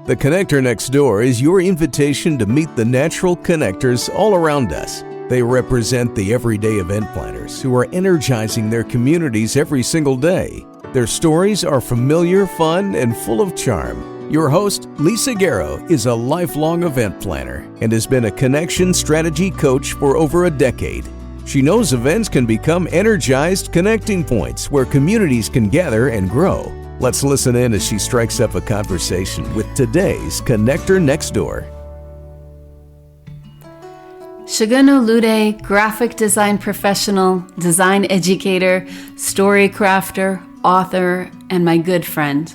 The Connector Next Door is your invitation to meet the natural connectors all around us. They represent the everyday event planners who are energizing their communities every single day. Their stories are familiar, fun, and full of charm. Your host, Lisa Garrow, is a lifelong event planner and has been a connection strategy coach for over a decade. She knows events can become energized connecting points where communities can gather and grow. Let's listen in as she strikes up a conversation with today's Connector Next Door. Segun Olude, graphic design professional, design educator, Storycrafter, author, and my good friend.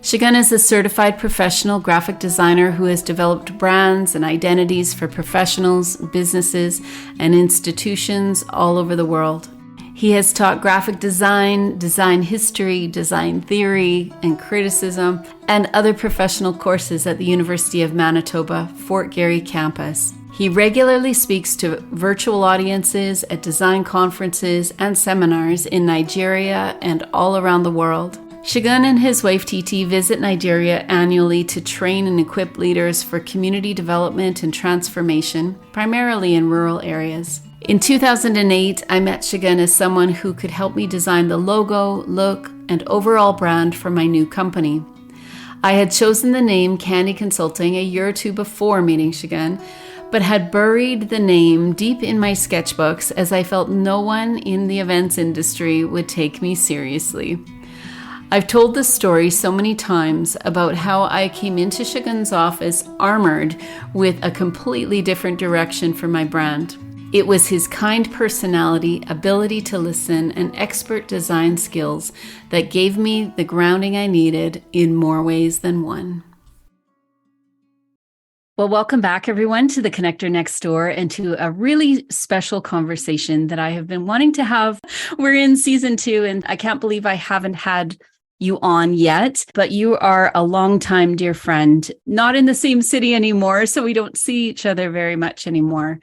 Segun is a certified professional graphic designer who has developed brands and identities for professionals, businesses, and institutions all over the world. He has taught graphic design, design history, design theory, and criticism, and other professional courses at the University of Manitoba, Fort Garry campus. He regularly speaks to virtual audiences at design conferences and seminars in Nigeria and all around the world. Segun and his wife Titi visit Nigeria annually to train and equip leaders for community development and transformation, primarily in rural areas. In 2008, I met Segun as someone who could help me design the logo, look, and overall brand for my new company. I had chosen the name Candy Consulting a year or two before meeting Segun, but had buried the name deep in my sketchbooks as I felt no one in the events industry would take me seriously. I've told this story so many times about how I came into Segun's office armored with a completely different direction for my brand. It was his kind personality, ability to listen, and expert design skills that gave me the grounding I needed in more ways than one. Well, welcome back, everyone, to the Connector Next Door and to a really special conversation that I have been wanting to have. We're in season 2, and I can't believe I haven't had you on yet, but you are a longtime dear friend, not in the same city anymore, so we don't see each other very much anymore.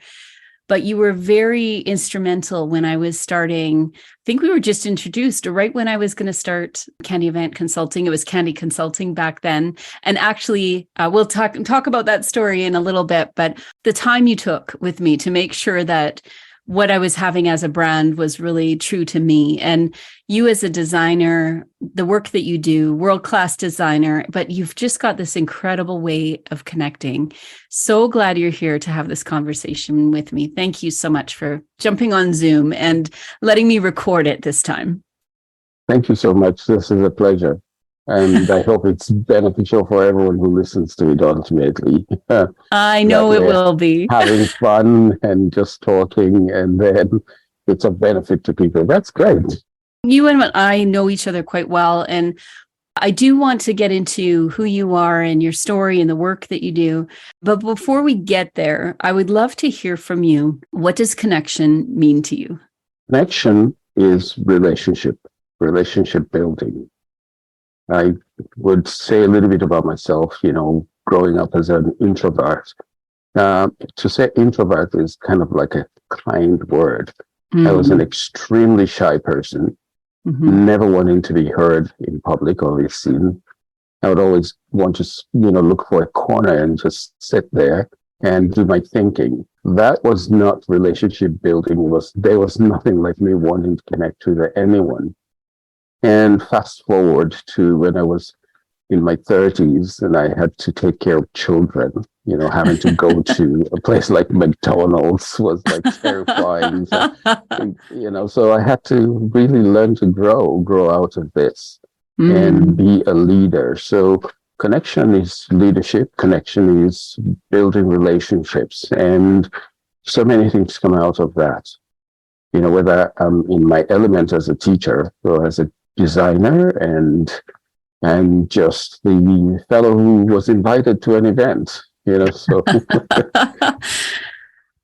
But you were very instrumental when I was starting. I think we were just introduced right when I was going to start Candy Event Consulting. It was Candy Consulting back then. And actually, we'll talk about that story in a little bit. But the time you took with me to make sure that what I was having as a brand was really true to me. And you as a designer, the work that you do, world-class designer, but you've just got this incredible way of connecting. So glad you're here to have this conversation with me. Thank you so much for jumping on Zoom and letting me record it this time. Thank you so much. This is a pleasure. And I hope it's beneficial for everyone who listens to it ultimately. I know it will be. Having fun and just talking, and then it's a benefit to people. That's great. You and I know each other quite well, and I do want to get into who you are and your story and the work that you do. But before we get there, I would love to hear from you. What does connection mean to you? Connection is relationship building. I would say a little bit about myself, growing up as an introvert. To say introvert is kind of like a kind word. Mm-hmm. I was an extremely shy person, never wanting to be heard in public or be seen. I would always want to, look for a corner and just sit there and do my thinking. That was not relationship building. There was nothing like me wanting to connect with anyone. And fast forward to when I was in my 30s and I had to take care of children, having to go to a place like McDonald's was like terrifying. So I had to really learn to grow out of this and be a leader. So connection is leadership. Connection is building relationships, and so many things come out of that. Whether I'm in my element as a teacher or as a designer and just the fellow who was invited to an event, so.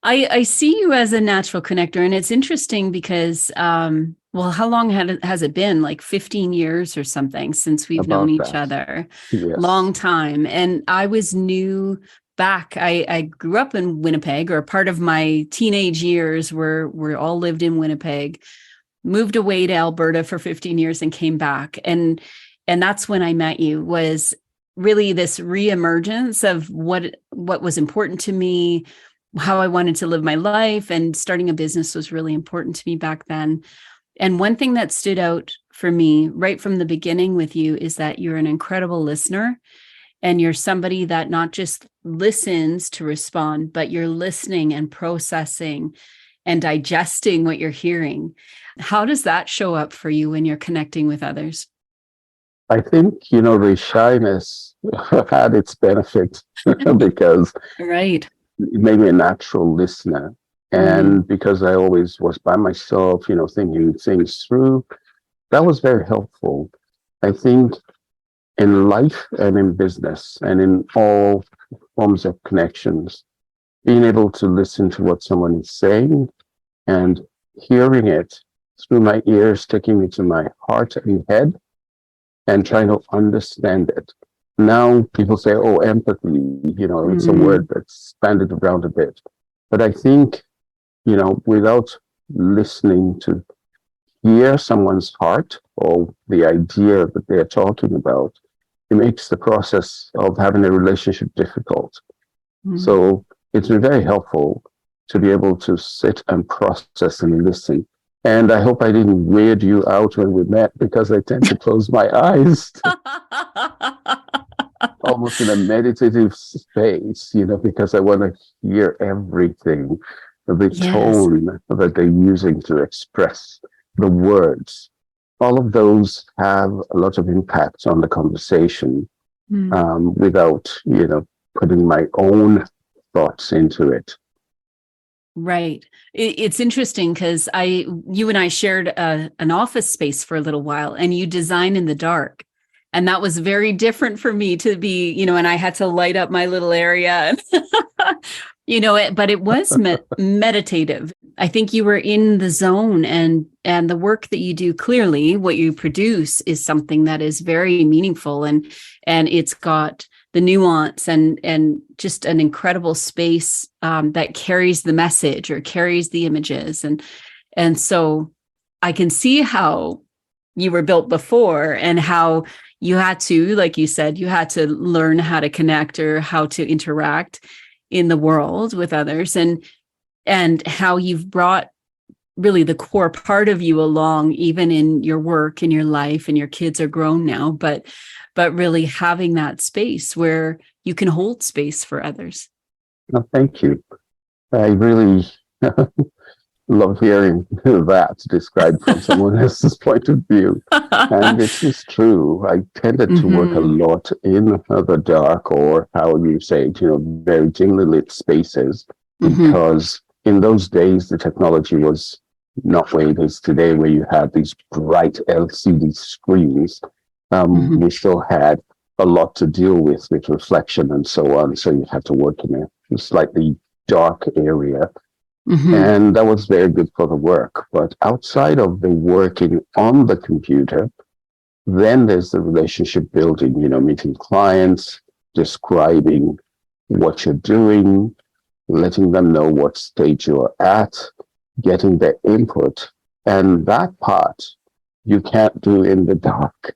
I see you as a natural connector, and it's interesting because, how long has it been? Like 15 years or something since we've known each other. Yes. Long time. And I was new back. I grew up in Winnipeg, or part of my teenage years we all lived in Winnipeg. Moved away to Alberta for 15 years and came back. And that's when I met you. Was really this reemergence of what was important to me, how I wanted to live my life, and starting a business was really important to me back then. And one thing that stood out for me right from the beginning with you is that you're an incredible listener, and you're somebody that not just listens to respond, but you're listening and processing and digesting what you're hearing. How does that show up for you when you're connecting with others? I think, the shyness had its benefit because Right. it made me a natural listener. And because I always was by myself, thinking things through, that was very helpful. I think in life and in business and in all forms of connections, being able to listen to what someone is saying and hearing it through my ears, taking it to my heart and head, and trying to understand it. Now people say, oh, empathy, it's a word that's banded around a bit. But I think, without listening to hear someone's heart or the idea that they're talking about, it makes the process of having a relationship difficult. So it's been very helpful to be able to sit and process and listen. And I hope I didn't weird you out when we met, because I tend to close my eyes almost in a meditative space, because I want to hear everything, the tone that they're using to express the words. All of those have a lot of impact on the conversation without, putting my own thoughts into it. Right. It's interesting because you and I shared an office space for a little while, and you design in the dark. And that was very different for me to be, and I had to light up my little area, but it was meditative. I think you were in the zone, and the work that you do, clearly what you produce is something that is very meaningful, and it's got the nuance and just an incredible space that carries the message or carries the images. And so I can see how you were built before, and how you had to, like you said, you had to learn how to connect or how to interact in the world with others, and how you've brought really the core part of you along, even in your work and your life, and your kids are grown now, but really having that space where you can hold space for others. No, thank you. I really love hearing that described from someone else's point of view. And it is true. I tended to work a lot in the dark, or how you say it, very dimly lit spaces, because in those days, the technology was not where it is today, where you have these bright LCD screens. We still had a lot to deal with reflection and so on. So you had to work in a slightly dark area. And that was very good for the work. But outside of the working on the computer, then there's the relationship building, meeting clients, describing what you're doing, letting them know what stage you're at, getting their input. And that part you can't do in the dark.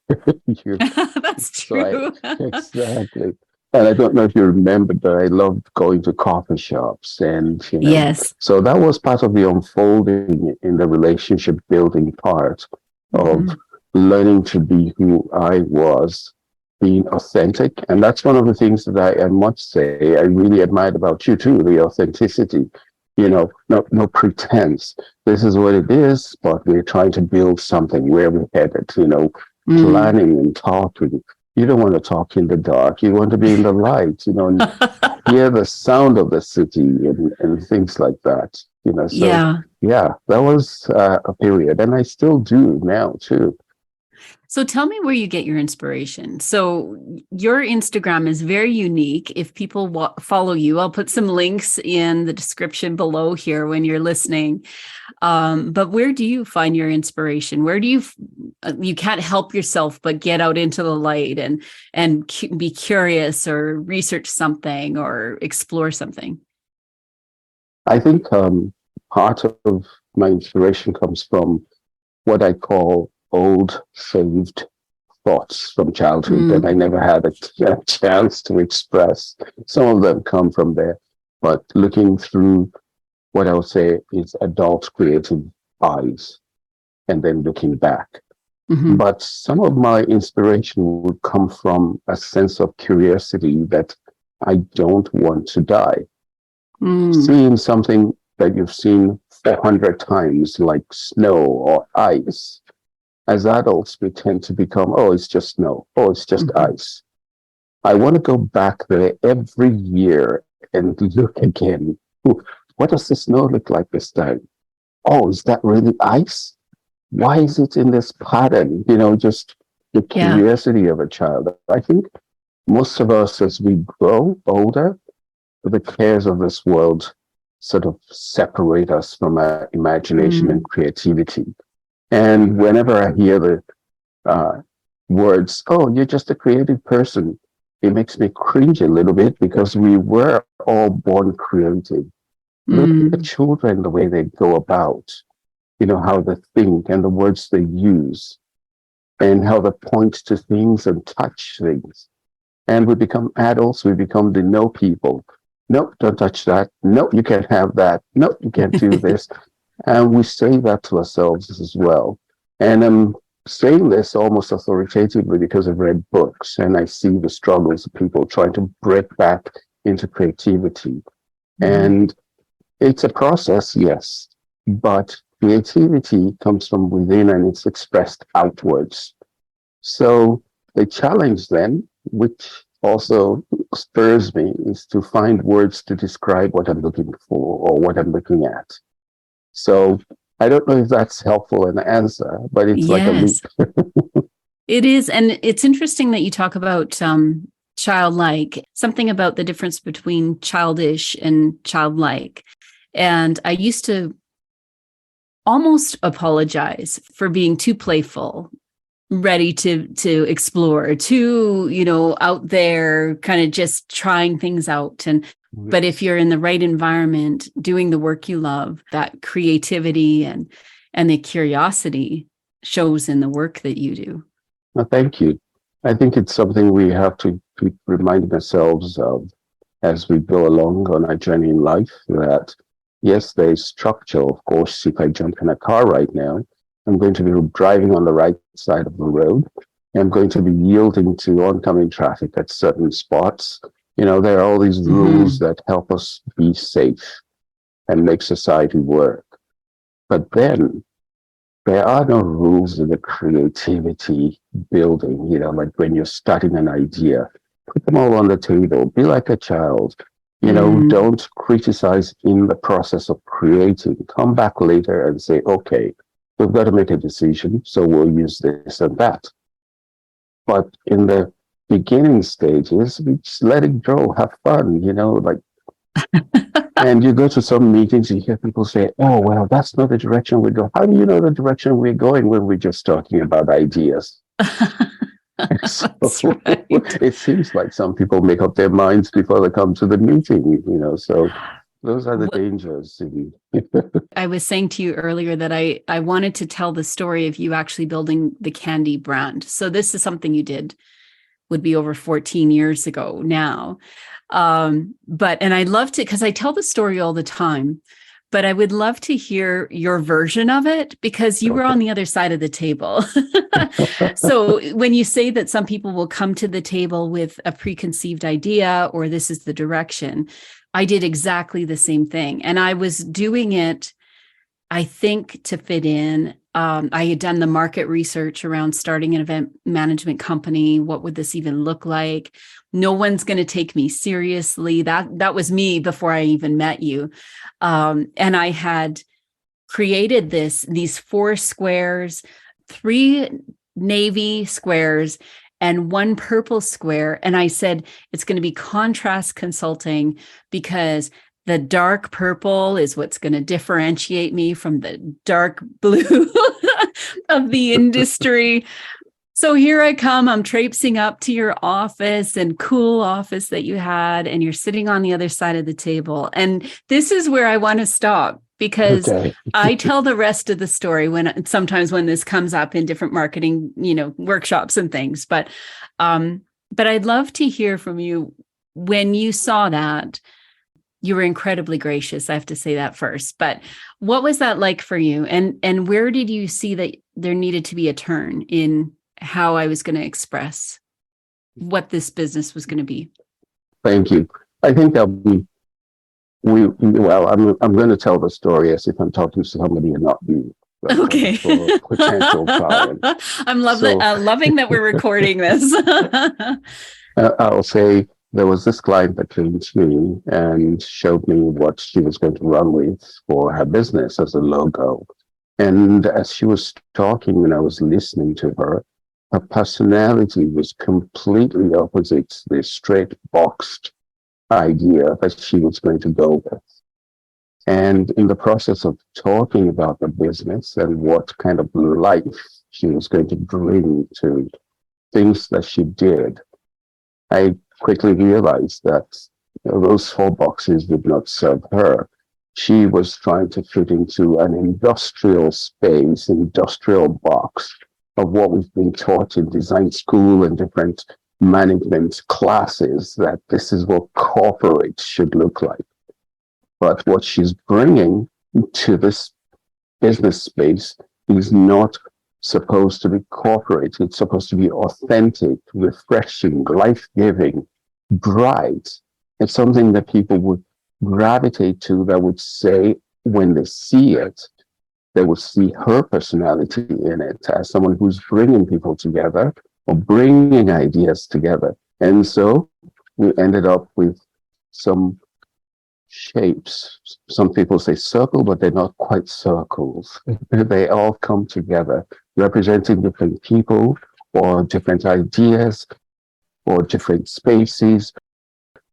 That's true. Exactly. And I don't know if you remember that I loved going to coffee shops, and Yes. So that was part of the unfolding in the relationship building part of learning to be who I was, being authentic. And that's one of the things that I must say I really admired about you too, the authenticity. No pretense. This is what it is, but we're trying to build something where we're headed, planning and talking. You don't want to talk in the dark. You want to be in the light, and hear the sound of the city and things like that. So yeah, that was a period, and I still do now too. So tell me where you get your inspiration. So your Instagram is very unique. If people follow you, I'll put some links in the description below here when you're listening. But where do you find your inspiration? Where do you can't help yourself but get out into the light and be curious or research something or explore something? I think part of my inspiration comes from what I call old saved thoughts from childhood that I never had a chance to express. Some of them come from there, but looking through what I would say is adult creative eyes and then looking back. But some of my inspiration would come from a sense of curiosity that I don't want to die. Seeing something that you've seen 400 times, like snow or ice, as adults, we tend to become, oh, it's just snow. Oh, it's just ice. I want to go back there every year and look again. What does the snow look like this time? Oh, is that really ice? Why is it in this pattern? Just the curiosity of a child. I think most of us, as we grow older, the cares of this world sort of separate us from our imagination and creativity. And whenever I hear the words, oh, you're just a creative person, it makes me cringe a little bit because we were all born creative. Look at the children, the way they go about, how they think and the words they use and how they point to things and touch things. And we become adults, we become the no people. Nope, don't touch that. Nope, you can't have that. Nope, you can't do this. And we say that to ourselves as well. And I'm saying this almost authoritatively because I've read books and I see the struggles of people trying to break back into creativity. And it's a process, yes, but creativity comes from within and it's expressed outwards. So the challenge then, which also spurs me, is to find words to describe what I'm looking for or what I'm looking at. So I don't know if that's helpful in the answer, but it's like a loop. It is. And it's interesting that you talk about childlike, something about the difference between childish and childlike. And I used to almost apologize for being too playful, ready to explore, too, out there kind of just trying things out. But if you're in the right environment, doing the work you love, that creativity and the curiosity shows in the work that you do. Well, thank you. I think it's something we have to keep reminding ourselves of as we go along on our journey in life, that yes, there's structure. Of course, if I jump in a car right now, I'm going to be driving on the right side of the road. I'm going to be yielding to oncoming traffic at certain spots. There are all these rules that help us be safe and make society work. But then there are no rules in the creativity building, like when you're starting an idea, put them all on the table, be like a child, don't criticize in the process of creating. Come back later and say, okay, we've got to make a decision, so we'll use this and that. But in the beginning stages, we just let it go, have fun, and you go to some meetings, you hear people say, oh, well, that's not the direction we go. How do you know the direction we're going when we're just talking about ideas? So right. It seems like some people make up their minds before they come to the meeting, so those are the dangers. I was saying to you earlier that I wanted to tell the story of you actually building the candy brand. So this is something you did, would be over 14 years ago now. And I'd love to, because I tell the story all the time, but I would love to hear your version of it because you were on the other side of the table. So when you say that some people will come to the table with a preconceived idea or this is the direction, I did exactly the same thing. And I was doing it, I think, to fit in. I had done the market research around starting an event management company. What would this even look like? No one's going to take me seriously. That was me before I even met you. And I had created these 4 squares, 3 navy squares, and 1 purple square. And I said, it's going to be contrast consulting because the dark purple is what's going to differentiate me from the dark blue of the industry. So here I come, I'm traipsing up to your office and cool office that you had, and you're sitting on the other side of the table. And this is where I want to stop because Okay. I tell the rest of the story sometimes when this comes up in different marketing, workshops and things. But I'd love to hear from you when you saw that. You were incredibly gracious. I have to say that first. But what was that like for you? And where did you see that there needed to be a turn in how I was going to express what this business was going to be? Thank you. I think that I'm going to tell the story as if I'm talking to somebody and not you. Okay. For potential client. I'm loving that we're recording this. I'll say there was this client that came to me and showed me what she was going to run with for her business as a logo. And as she was talking and I was listening to her, her personality was completely opposite the straight boxed idea that she was going to go with. And in the process of talking about the business and what kind of life she was going to bring to things that she did, I quickly realized that those 4 boxes would not serve her. She was trying to fit into an industrial space, industrial box of what we've been taught in design school and different management classes, that this is what corporate should look like. But what she's bringing to this business space is not supposed to be corporate. It's supposed to be authentic, refreshing, life-giving, bright. It's something that people would gravitate to, that would say when they see it, they would see her personality in it as someone who's bringing people together or bringing ideas together. And so we ended up with some shapes. Some people say circle, but they're not quite circles. They all come together, representing different people or different ideas or different spaces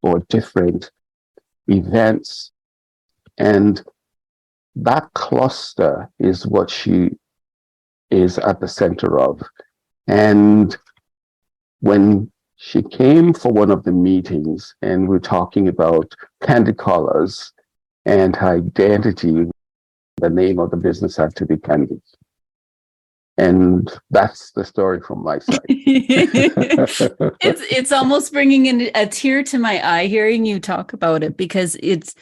or different events. And that cluster is what she is at the center of. And when she came for one of the meetings and we're talking about candy colors and her identity, the name of the business had to be Candy. And that's the story from my side. It's almost bringing in a tear to my eye hearing you talk about it, because it's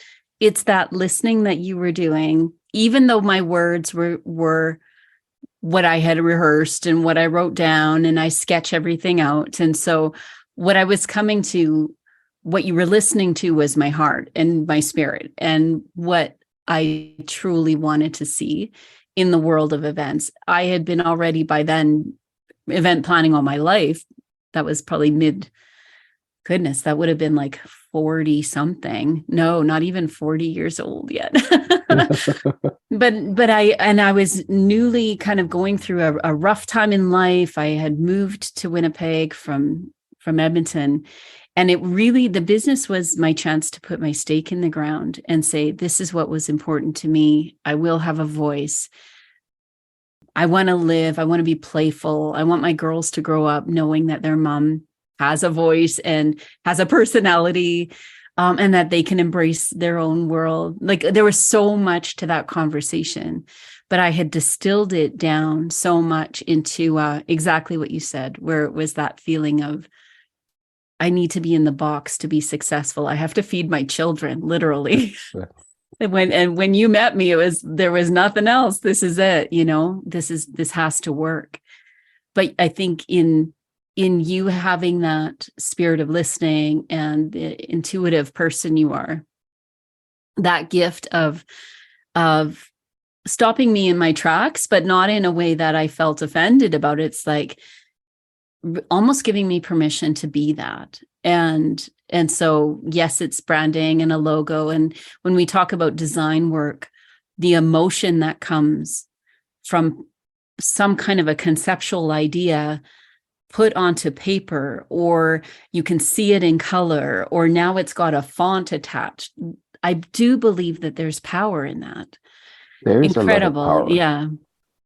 that listening that you were doing, even though my words were what I had rehearsed and what I wrote down, and I sketch everything out. And so what I was coming to, what you were listening to, was my heart and my spirit and what I truly wanted to see in the world of events. I had been already by then event planning all my life. That was probably that would have been like 40 something. No, not even 40 years old yet. But I was newly kind of going through a rough time in life. I had moved to Winnipeg from Edmonton, and the business was my chance to put my stake in the ground and say, this is what was important to me. I will have a voice. I want to live. I want to be playful. I want my girls to grow up knowing that their mom has a voice and has a personality, and that they can embrace their own world. Like, there was so much to that conversation, but I had distilled it down so much into exactly what you said, where it was that feeling of, I need to be in the box to be successful. I have to feed my children, literally. And when you met me, there was nothing else. This is it, this has to work. But I think in you having that spirit of listening and the intuitive person you are, that gift of stopping me in my tracks, but not in a way that I felt offended about it. It's like almost giving me permission to be that. And so, yes, it's branding and a logo. And when we talk about design work, the emotion that comes from some kind of a conceptual idea put onto paper, or you can see it in color, or now it's got a font attached. I do believe that there's power in that. There's incredible. A lot of power. Yeah.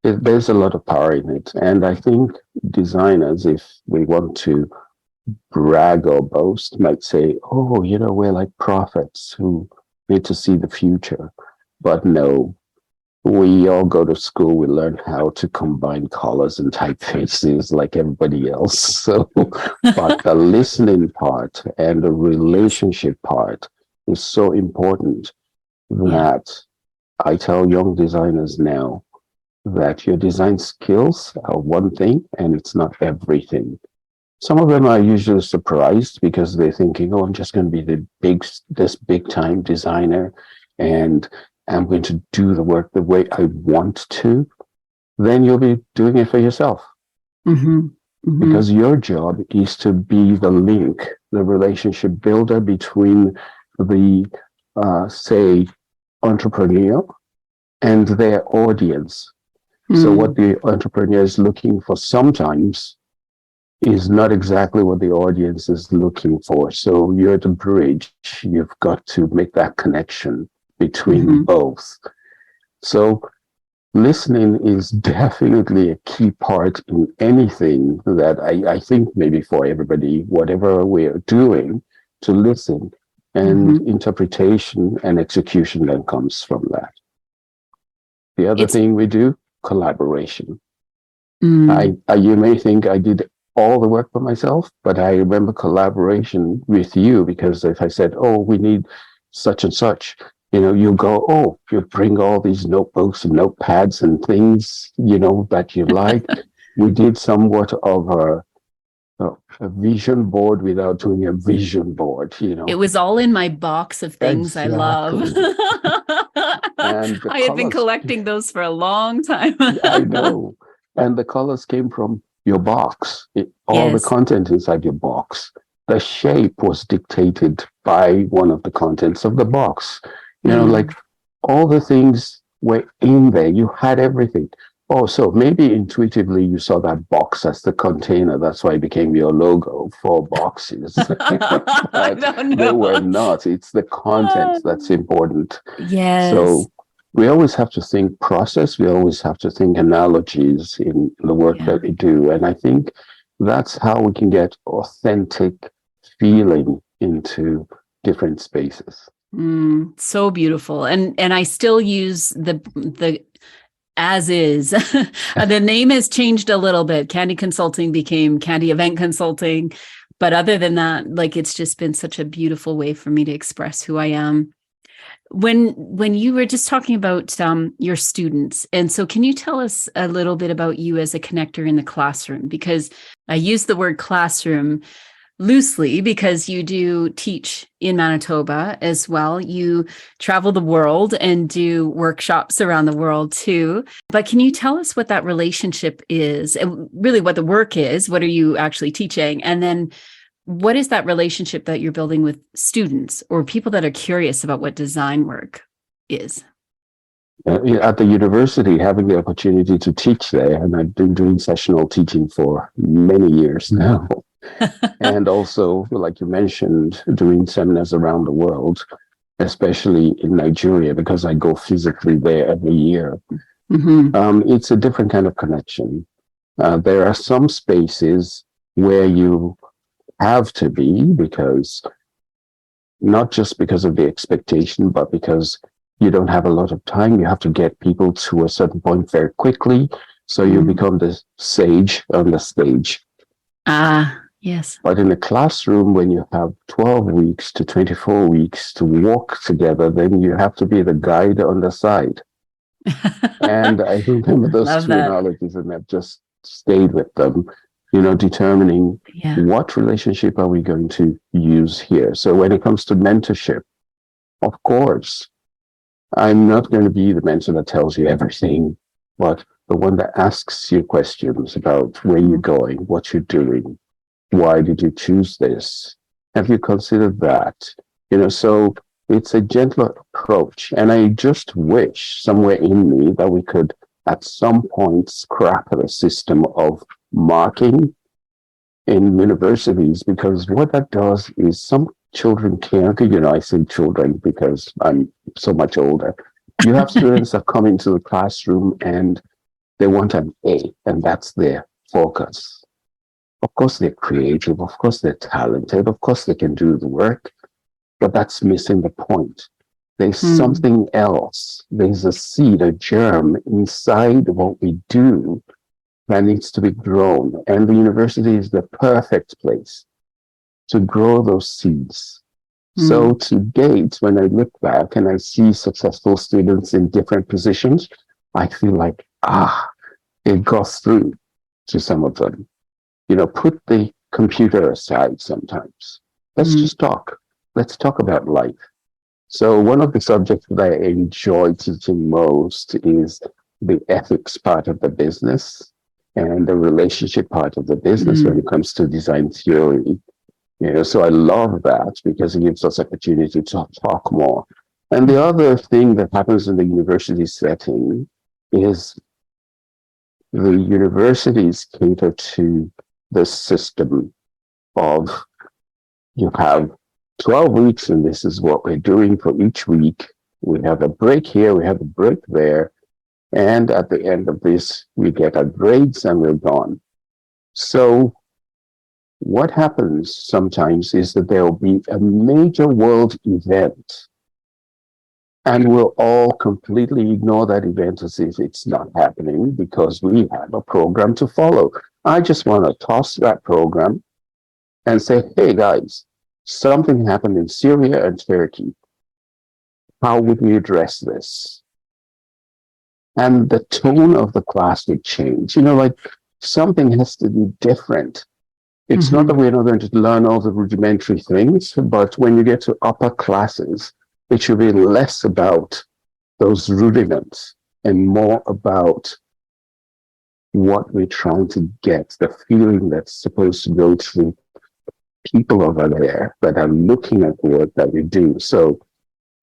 There's a lot of power in it. And I think designers, if we want to brag or boast, might say, oh, we're like prophets who need to see the future. But no, we all go to school, we learn how to combine colors and typefaces like everybody else. So, but the listening part and the Yes. relationship part is so important Yeah. that I tell young designers now that your design skills are one thing and it's not everything. Some of them are usually surprised because they're thinking, oh, I'm just going to be this big time designer and I'm going to do the work the way I want to. Then you'll be doing it for yourself Mm-hmm. Mm-hmm. because your job is to be the link, the relationship builder between the, say, entrepreneur and their audience. So what Mm. the entrepreneur is looking for sometimes is not exactly what the audience is looking for. So you're the bridge. You've got to make that connection between Mm-hmm. both. So listening is definitely a key part in anything that I think maybe for everybody, whatever we're doing, to listen. And Mm-hmm. interpretation and execution then comes from that. The other It's thing we do, collaboration. mm, You may think I did all the work by myself, but I remember collaboration with you because if I said, "Oh, we need such and such," you go, "Oh, you bring all these notebooks and notepads and things, that you like." We did somewhat of a vision board without doing a vision board, it was all in my box of things I love. Exactly. And the I had been colors, collecting those for a long time. I know. And the colors came from your box, all the Yes. content inside your box. The shape was dictated by one of the contents of the box. Mm. Like all the things were in there. You had everything. Oh, so maybe intuitively you saw that box as the container. That's why it became your logo, 4 boxes. I But don't they were know. not. It's the content that's important. Yes. So we always have to think process. We always have to think analogies in the work Yeah. that we do. And I think that's how we can get authentic feeling into different spaces. Mm, so beautiful. And I still use the as is. The name has changed a little bit. Candy Consulting became Candy Event Consulting. But other than that, like it's just been such a beautiful way for me to express who I am. When you were just talking about your students, and so can you tell us a little bit about you as a connector in the classroom? Because I use the word classroom loosely because you do teach in Manitoba as well. You travel the world and do workshops around the world too. But can you tell us what that relationship is and really what the work is? What are you actually teaching? And then what is that relationship that you're building with students or people that are curious about what design work is? At the university, having the opportunity to teach there, and I've been doing sessional teaching for many years now. And also, like you mentioned, doing seminars around the world, especially in Nigeria, because I go physically there every year. Mm-hmm. It's a different kind of connection. There are some spaces where you have to be because not just because of the expectation, but because you don't have a lot of time. You have to get people to a certain point very quickly. So you Mm. become the sage on the stage. Ah, yes. But in a classroom, when you have 12 weeks to 24 weeks to walk together, then you have to be the guide on the side. And I remember those Love two that. analogies, and I've just stayed with them, determining Yeah. what relationship are we going to use here. So when it comes to mentorship, of course, I'm not going to be the mentor that tells you everything, but the one that asks you questions about where you're going, what you're doing, why did you choose this? Have you considered that? So it's a gentler approach. And I just wish somewhere in me that we could at some point scrap the system of marking in universities, because what that does is some children can't, I say children because I'm so much older. You have students that come into the classroom and they want an A, and that's their focus. Of course, they're creative. Of course, they're talented. Of course, they can do the work, but that's missing the point. There's something else. There's a seed, a germ inside what we do that needs to be grown. And the university is the perfect place to grow those seeds. So to date, when I look back and I see successful students in different positions, I feel like, it got through to some of them. Put the computer aside sometimes. Let's just talk. Let's talk about life. So one of the subjects that I enjoy teaching most is the ethics part of the business and the relationship part of the business when it comes to design theory. So I love that because it gives us opportunity to talk more. And the other thing that happens in the university setting is the universities cater to the system of you have 12 weeks and this is what we're doing for each week. We have a break here, we have a break there. And at the end of this, we get our grades and we're gone. So what happens sometimes is that there will be a major world event and we'll all completely ignore that event as if it's not happening because we have a program to follow. I just want to toss that program and say, hey guys, something happened in Syria and Turkey. How would we address this? And the tone of the class would change. Like something has to be different. It's not that we're not going to learn all the rudimentary things, but when you get to upper classes, it should be less about those rudiments and more about what we're trying to get, the feeling that's supposed to go through people over there that are looking at the work that we do. So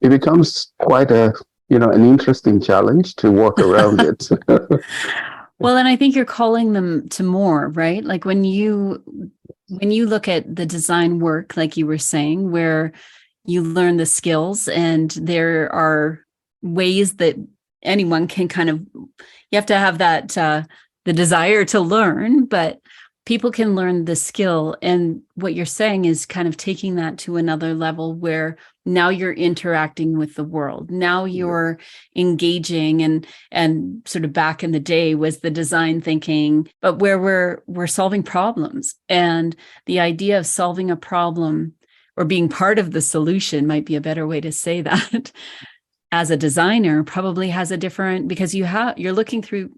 it becomes quite an interesting challenge to walk around it. Well, and I think you're calling them to more, right? Like when you look at the design work, like you were saying, where you learn the skills and there are ways that anyone can you have to have that, the desire to learn, but people can learn the skill. And what you're saying is kind of taking that to another level where now you're interacting with the world. Now you're engaging and sort of back in the day was the design thinking, but where we're solving problems. And the idea of solving a problem or being part of the solution might be a better way to say that. As a designer probably has a different, because you're looking through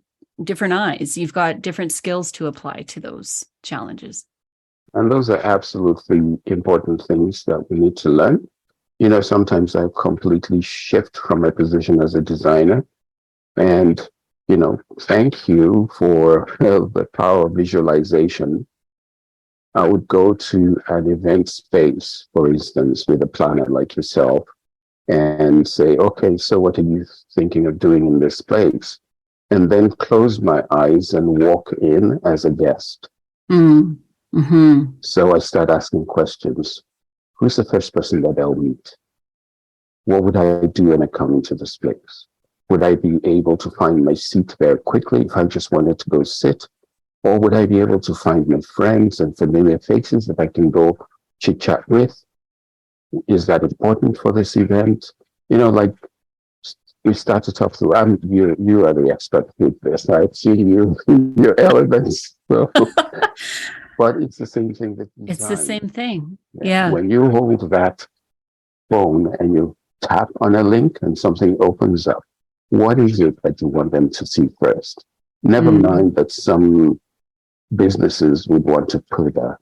different eyes. You've got different skills to apply to those challenges. And those are absolutely important things that we need to learn. Sometimes I completely shift from my position as a designer. And, thank you for the power of visualization. I would go to an event space, for instance, with a planner like yourself and say, okay, so what are you thinking of doing in this place? And then close my eyes and walk in as a guest. So I start asking questions. Who's the first person that I'll meet? What would I do when I come into this place? Would I be able to find my seat very quickly if I just wanted to go sit? Or would I be able to find my friends and familiar faces that I can go chit chat with? Is that important for this event? We start to talk through. You are the expert with this. I've seen you in your elements. So. But it's the same thing that design. It's the same thing. Yeah. When you hold that phone and you tap on a link and something opens up, what is it that you want them to see first? Never mind that some businesses would want to put a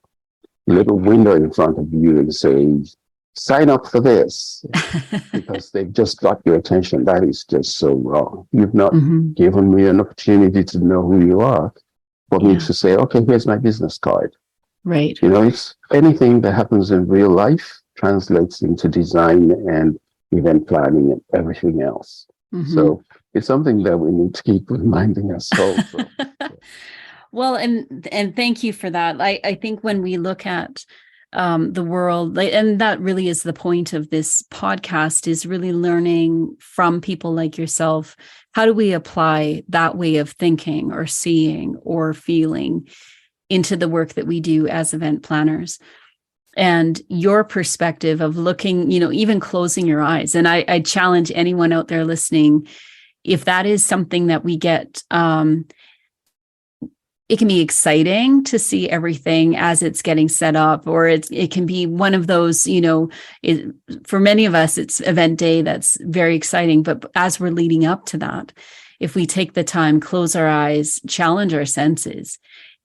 little window in front of you and say, sign up for this because they've just got your attention. That is just so wrong. You've not given me an opportunity to know who you are for me to say, okay, here's my business card. Right. It's anything that happens in real life translates into design and event planning and everything else. So it's something that we need to keep reminding ourselves of. Well, and thank you for that. I think when we look at the world, and that really is the point of this podcast, is really learning from people like yourself. How do we apply that way of thinking or seeing or feeling into the work that we do as event planners? and your perspective of looking, even closing your eyes. And I challenge anyone out there listening, if that is something that we get, it can be exciting to see everything as it's getting set up, or it can be one of those, for many of us, it's event day that's very exciting. But as we're leading up to that, if we take the time, close our eyes, challenge our senses,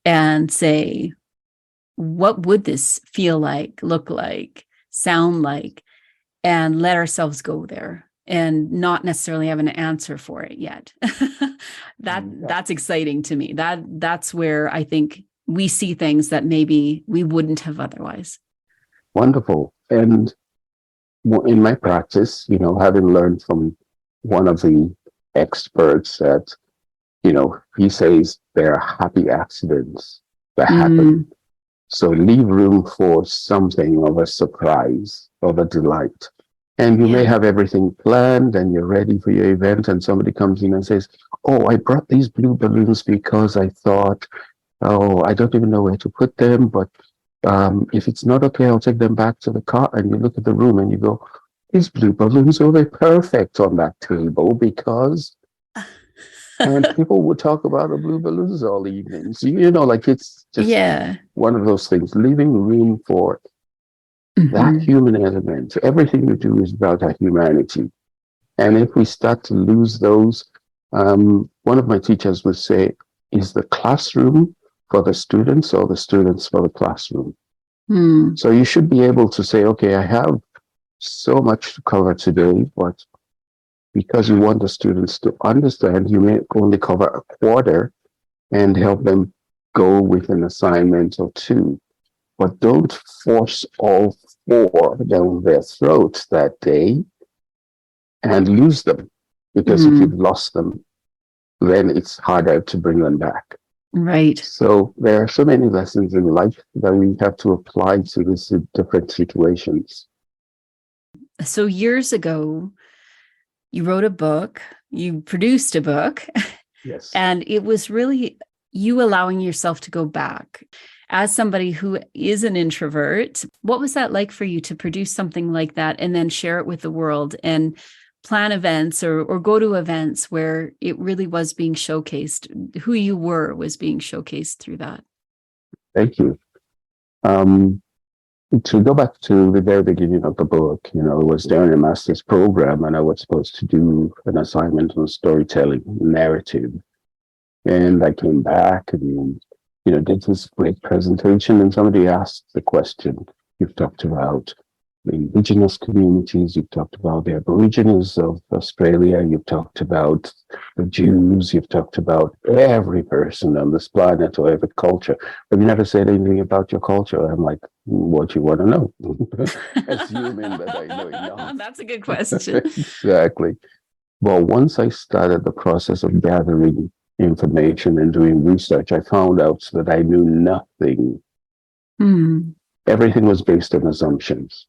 and say, what would this feel like, look like, sound like, and let ourselves go there and not necessarily have an answer for it yet. That's exciting to me. That's where I think we see things that maybe we wouldn't have otherwise. Wonderful. And in my practice, having learned from one of the experts that, he says there are happy accidents that happen. So leave room for something of a surprise, of a delight. And you may have everything planned and you're ready for your event, and somebody comes in and says, oh, I brought these blue balloons because I thought, I don't even know where to put them, but if it's not okay, I'll take them back to the car. And you look at the room and you go, these blue balloons are perfect on that table because... And people would talk about the blue balloons all evening. So, it's just one of those things, leaving room for that human element. So everything we do is about our humanity. And if we start to lose those, one of my teachers would say, is the classroom for the students or the students for the classroom? So you should be able to say, okay, I have so much to cover today, but because you want the students to understand, you may only cover a quarter and help them go with an assignment or two. But don't force all four down their throats that day and lose them. Because if you've lost them, then it's harder to bring them back. Right. So there are so many lessons in life that we have to apply to these different situations. So years ago, you wrote a book, you produced a book. Yes. And it was really you allowing yourself to go back. As somebody who is an introvert, what was that like for you to produce something like that and then share it with the world and plan events or go to events where it really was being showcased? Who you were was being showcased through that. Thank you. To go back to the very beginning of the book, it was during a master's program and I was supposed to do an assignment on storytelling, narrative. And I came back and, did this great presentation, and somebody asked the question, you've talked about the Indigenous communities, you've talked about the Aborigines of Australia, you've talked about the Jews, you've talked about every person on this planet or every culture, but you never said anything about your culture. I'm like, what do you want to know? Assuming that I know enough. That's a good question. Exactly. Well, once I started the process of gathering information and doing research, I found out that I knew nothing. Everything was based on assumptions.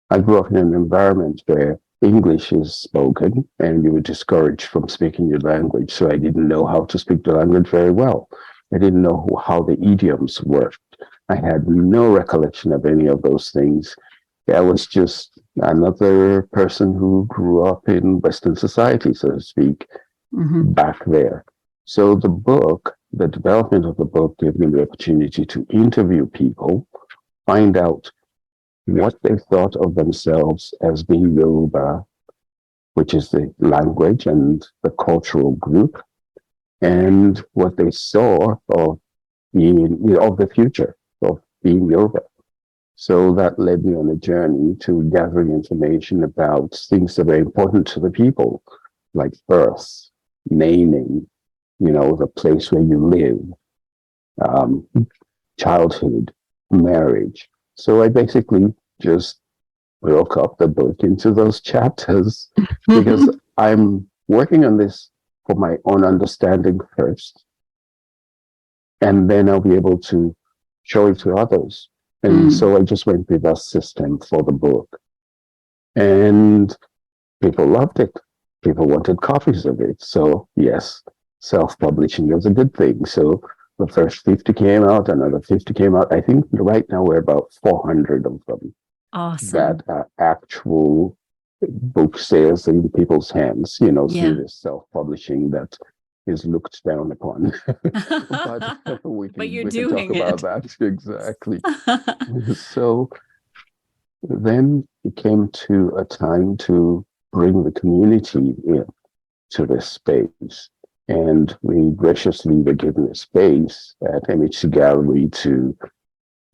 I grew up in an environment where English is spoken and you were discouraged from speaking your language. So I didn't know how to speak the language very well. I didn't know how the idioms worked. I had no recollection of any of those things. I was just another person who grew up in Western society, so to speak, back there. So the development of the book gave me the opportunity to interview people, find out what they thought of themselves as being Yoruba, which is the language and the cultural group, and what they saw of being, of the future of being Yoruba. So that led me on a journey to gathering information about things that were important to the people, like birth, naming, the place where you live, childhood, marriage. So I basically just broke up the book into those chapters because I'm working on this for my own understanding first. And then I'll be able to show it to others. And so I just went with that system for the book. And people loved it. People wanted copies of it. So yes, self-publishing is a good thing. So the first 50 came out, another 50 came out. I think right now we're about 400 of them that Awesome. are actual book sales in people's hands, through Yeah. this self-publishing that is looked down upon. But we But can you're we can talk doing about it. that exactly. So then it came to a time to bring the community in to this space. And we graciously were given a space at MHC Gallery to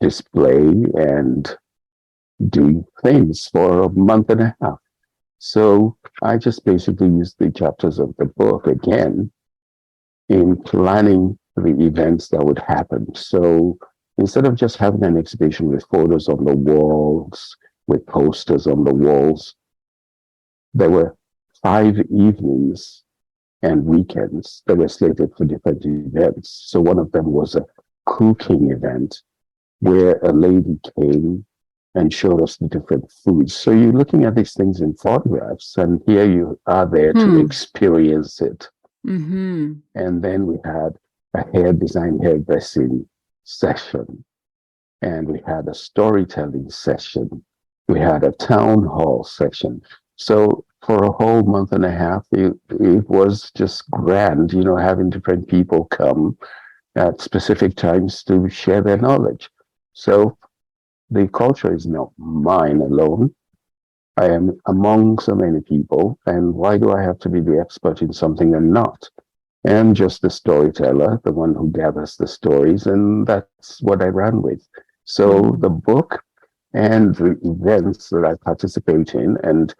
display and do things for a month and a half. So I just basically used the chapters of the book again in planning the events that would happen. So instead of just having an exhibition with photos on the walls, with posters on the walls, there were 5 evenings and weekends that were slated for different events. So one of them was a cooking event where a lady came and showed us the different foods. So you're looking at these things in photographs, and here you are there to Hmm. experience it. Mm-hmm. And then we had a hair design, hairdressing session, and we had a storytelling session. We had a town hall session. So for a whole month and a half, it was just grand, having different people come at specific times to share their knowledge. So the culture is not mine alone. I am among so many people, and why do I have to be the expert in something I'm not? I'm just the storyteller, the one who gathers the stories, and that's what I ran with. So Mm. the book and the events that I participate in, and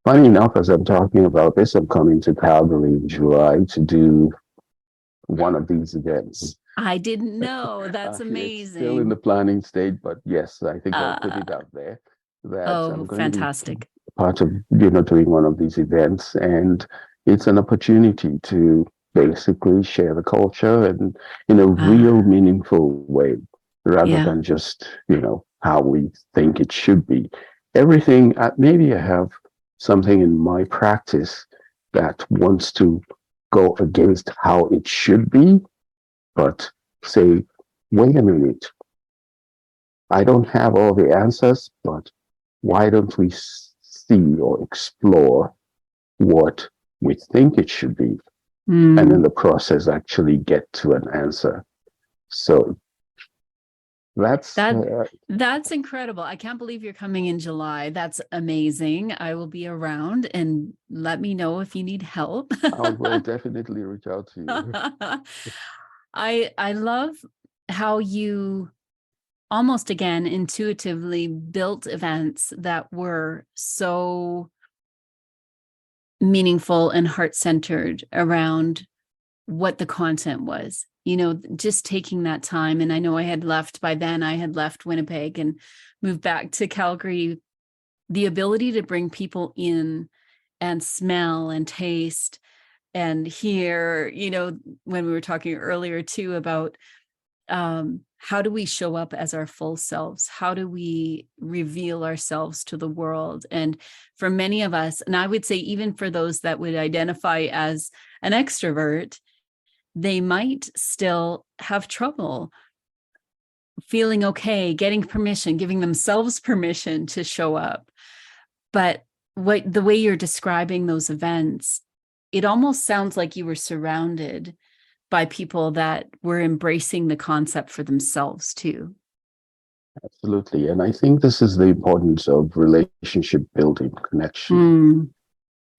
funny enough, as I'm talking about this, I'm coming to Calgary in July to do one of these events. I didn't know. That's It's still in the amazing. planning stage, but yes, I think I'll put Uh, it out there that I'm oh, going to be fantastic. part of, doing one of these events. And it's an opportunity to basically share the culture and in a real Ah, meaningful way, rather yeah. than just, how we think it should be. Everything, maybe I have something in my practice that wants to go against how it should be, but say, wait a minute, I don't have all the answers, but why don't we see or explore what we think it should be, and in Mm. the process actually get to an answer? So that's That that's incredible. I can't believe you're coming in July. That's amazing. I will be around and let me know if you need help. I will definitely reach out to you. I love how you almost again intuitively built events that were so meaningful and heart-centered around what the content was. Just taking that time. And I know I had left by then, I had left Winnipeg and moved back to Calgary. The ability to bring people in and smell and taste and hear, when we were talking earlier too about how do we show up as our full selves? How do we reveal ourselves to the world? And for many of us, and I would say even for those that would identify as an extrovert, they might still have trouble feeling okay, getting permission, giving themselves permission to show up. But the way you're describing those events, it almost sounds like you were surrounded by people that were embracing the concept for themselves too. Absolutely. And I think this is the importance of relationship building, connection.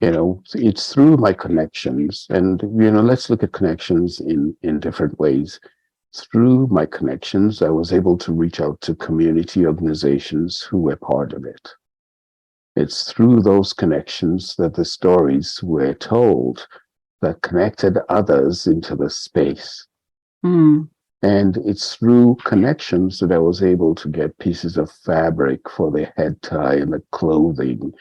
Mm, It's through my connections, and let's look at connections in different ways. Through my connections, I was able to reach out to community organizations who were part of it. It's through those connections that the stories were told that connected others into the space. mm, And it's through connections that I was able to get pieces of fabric for the head tie and the clothing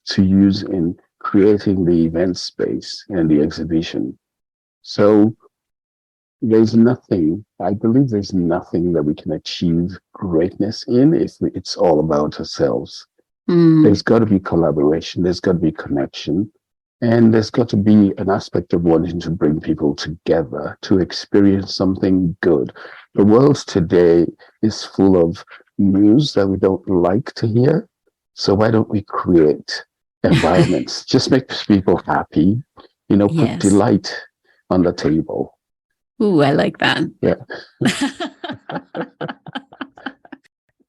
to use in creating the event space and the exhibition. So I believe there's nothing that we can achieve greatness in if it's all about ourselves. mm. There's got to be collaboration, there's got to be connection. And there's got to be an aspect of wanting to bring people together to experience something good. The world today is full of news that we don't like to hear. So why don't we create environments? Just make people happy, put Yes. delight on the table. Ooh, I like that. Yeah.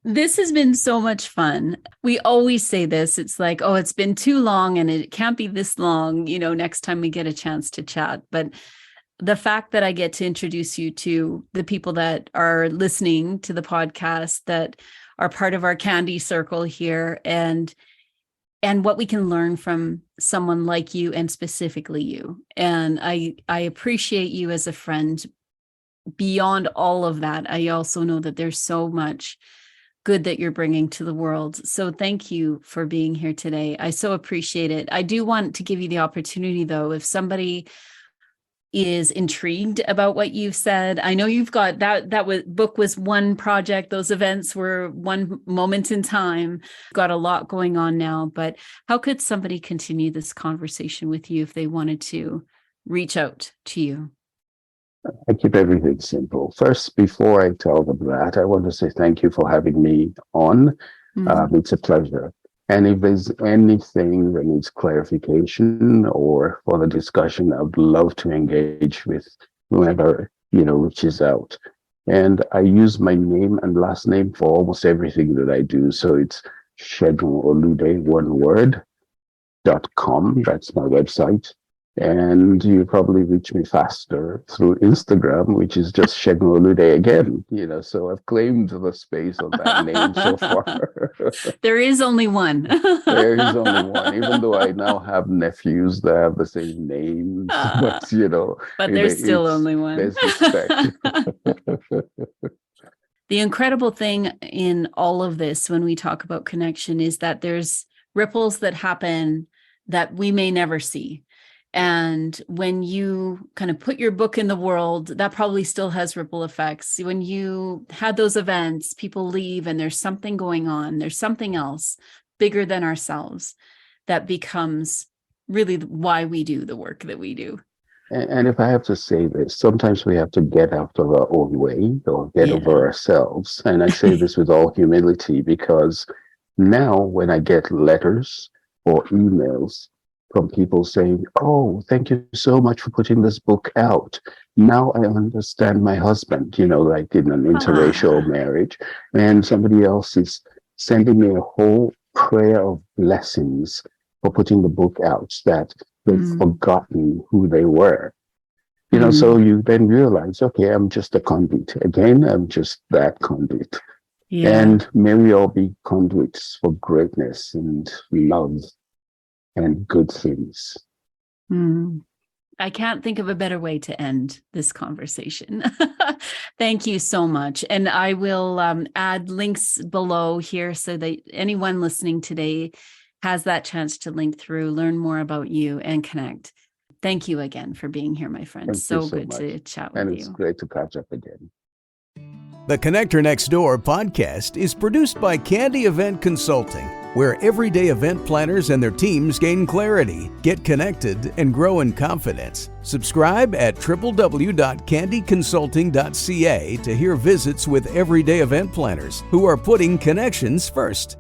This has been so much fun. We always say this. It's like, oh, it's been too long and it can't be this long, next time we get a chance to chat. But the fact that I get to introduce you to the people that are listening to the podcast, that are part of our candy circle here, and what we can learn from someone like you, and specifically you. And I appreciate you as a friend. Beyond all of that, I also know that there's so much good that you're bringing to the world. So thank you for being here today. I so appreciate it. I do want to give you the opportunity, though, if somebody is intrigued about what you've said. I know you've got book was one project. Those events were one moment in time. Got a lot going on now, but how could somebody continue this conversation with you if they wanted to reach out to you? I keep everything simple. First, before I tell them that, I want to say thank you for having me on. It's a pleasure. And if there's anything that needs clarification or for the discussion, I would love to engage with whoever, reaches out. And I use my name and last name for almost everything that I do. So it's Segun Olude, one word, .com. That's my website. And you probably reach me faster through Instagram, which is just Segun Olude again. So I've claimed the space on that name so far. There is only one. There is only one, even though I now have nephews that have the same name. But there's still only one. There's respect. The incredible thing in all of this, when we talk about connection, is that there's ripples that happen that we may never see. And when you kind of put your book in the world, that probably still has ripple effects. When you had those events, people leave and there's something going on. There's something else bigger than ourselves that becomes really why we do the work that we do. And if I have to say this, sometimes we have to get out of our own way or get over ourselves. And I say this with all humility, because now when I get letters or emails from people saying, oh, thank you so much for putting this book out. Now I understand my husband, like in an interracial marriage. And somebody else is sending me a whole prayer of blessings for putting the book out, that they've forgotten who they were. So you then realize, okay, I'm just a conduit. Again, I'm just that conduit. Yeah. And may we all be conduits for greatness and love and good things. I can't think of a better way to end this conversation. Thank you so much. And I will add links below here so that anyone listening today has that chance to link through, learn more about you, and connect. Thank you again for being here, my friend. So good to chat with you. And it's great to catch up again. The Connector Next Door podcast is produced by Candy Event Consulting, where everyday event planners and their teams gain clarity, get connected, and grow in confidence. Subscribe at www.candyconsulting.ca to hear visits with everyday event planners who are putting connections first.